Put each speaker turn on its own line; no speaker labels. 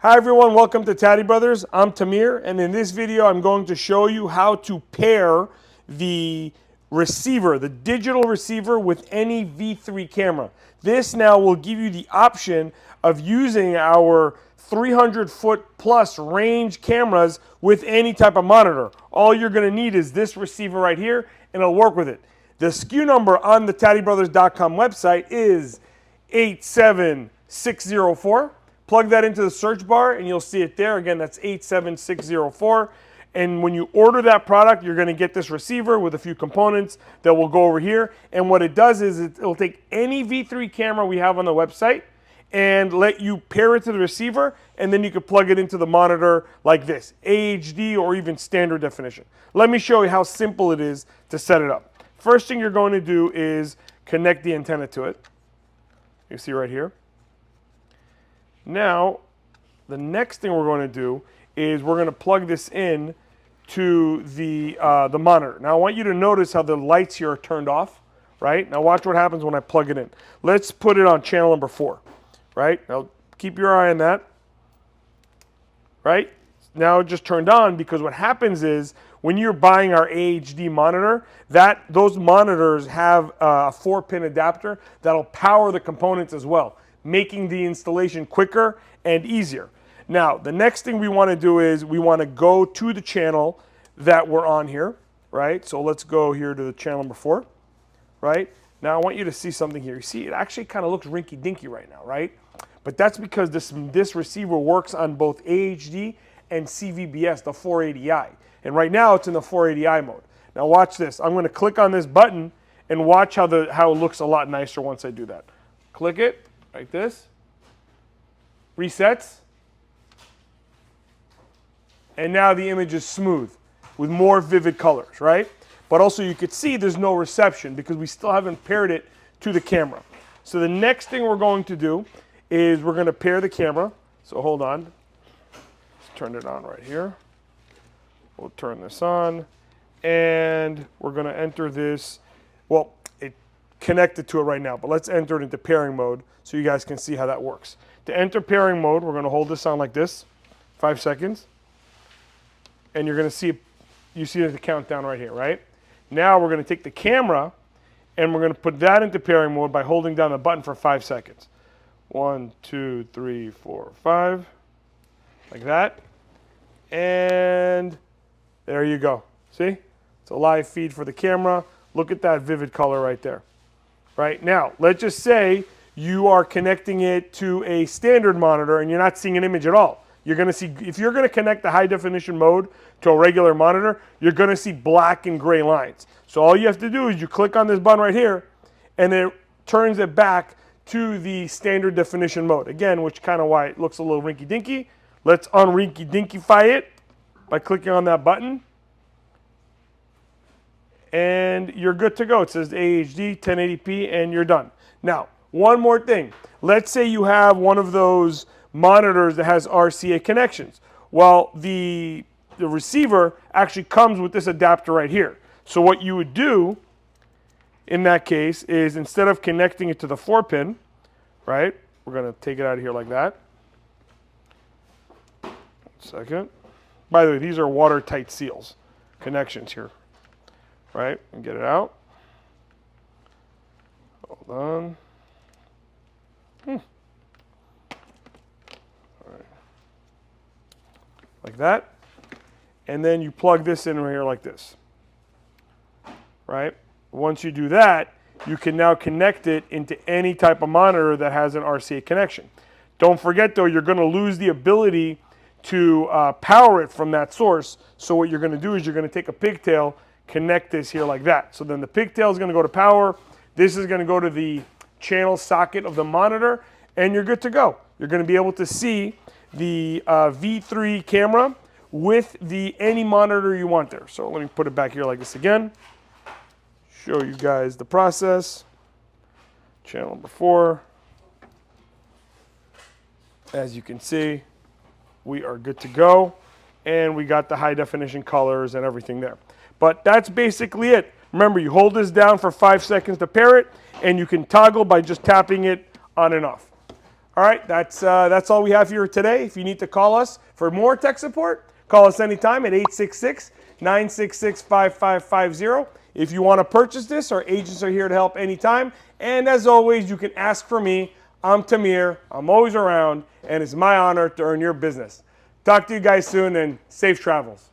Hi everyone, welcome to Taddy Brothers. I'm Tamir, and in this video I'm going to show you how to pair the receiver, the digital receiver, with any V3 camera. This now will give you the option of using our 300-foot plus range cameras with any type of monitor. All you're going to need is this receiver right here, and it'll work with it. The SKU number on the TadiBrothers.com website is 87604. Plug that into the search bar and you'll see it there. Again, that's 87604. And when you order that product, you're going to get this receiver with a few components that will go over here. And what it does is it'll take any V3 camera we have on the website and let you pair it to the receiver, and then you can plug it into the monitor like this, AHD or even standard definition. Let me show you how simple it is to set it up. First thing you're going to do is connect the antenna to it. You see right here. Now, the next thing we're going to do is we're going to plug this in to the monitor. Now, I want you to notice how the lights here are turned off, right? Now, watch what happens when I plug it in. Let's put it on channel number 4, right? Now, keep your eye on that, right? Now it just turned on because what happens is when you're buying our AHD monitor, those monitors have a 4-pin adapter that'll power the components as well, making the installation quicker and easier. Now, the next thing we want to do is we want to go to the channel that we're on here, right? So let's go here to the channel number 4, right? Now I want you to see something here. You see, it actually kind of looks rinky-dinky right now, right? But that's because this receiver works on both AHD and CVBS, the 480i. And right now it's in the 480i mode. Now watch this. I'm going to click on this button and watch how it looks a lot nicer once I do that. Click it. Like this, resets, and now the image is smooth with more vivid colors, right? But also you could see there's no reception because we still haven't paired it to the camera. So the next thing we're going to do is we're going to pair the camera. So hold on, let's turn it on right here. We'll turn this on, and we're going to enter this, well, connected to it right now, but let's enter it into pairing mode so you guys can see how that works. To enter pairing mode, we're going to hold this on like this, 5 seconds, and you're going to see, you see the countdown right here, right? Now we're going to take the camera and we're going to put that into pairing mode by holding down the button for 5 seconds. 1, 2, 3, 4, 5, like that, and there you go. See? It's a live feed for the camera. Look at that vivid color right there. Right now, let's just say you are connecting it to a standard monitor and you're not seeing an image at all. You're going to see, if you're going to connect the high definition mode to a regular monitor, you're going to see black and gray lines. So all you have to do is you click on this button right here and it turns it back to the standard definition mode. Again, which kind of why it looks a little rinky dinky. Let's unrinky dinkify it by clicking on that button. And you're good to go. It says AHD 1080p and you're done. Now, one more thing. Let's say you have one of those monitors that has RCA connections. Well, the receiver actually comes with this adapter right here. So what you would do in that case is instead of connecting it to the 4-pin, right? We're going to take it out of here like that. 1 second. By the way, these are watertight seals, connections here. Right, and get it out. Hold on. All right. Like that. And then you plug this in right here like this. Right? Once you do that, you can now connect it into any type of monitor that has an RCA connection. Don't forget though, you're going to lose the ability to power it from that source. So what you're going to do is you're going to take a pigtail, connect this here like that. So then the pigtail is going to go to power. This is going to go to the channel socket of the monitor, and you're good to go. You're going to be able to see the V3 camera with any monitor you want there. So let me put it back here like this again. Show you guys the process. Channel number 4. As you can see, we are good to go, and we got the high definition colors and everything there. But that's basically it. Remember, you hold this down for 5 seconds to pair it, and you can toggle by just tapping it on and off. All right, that's all we have here today. If you need to call us for more tech support, call us anytime at 866-966-5550. If you want to purchase this, our agents are here to help anytime. And as always, you can ask for me. I'm Tamir. I'm always around, and it's my honor to earn your business. Talk to you guys soon, and safe travels.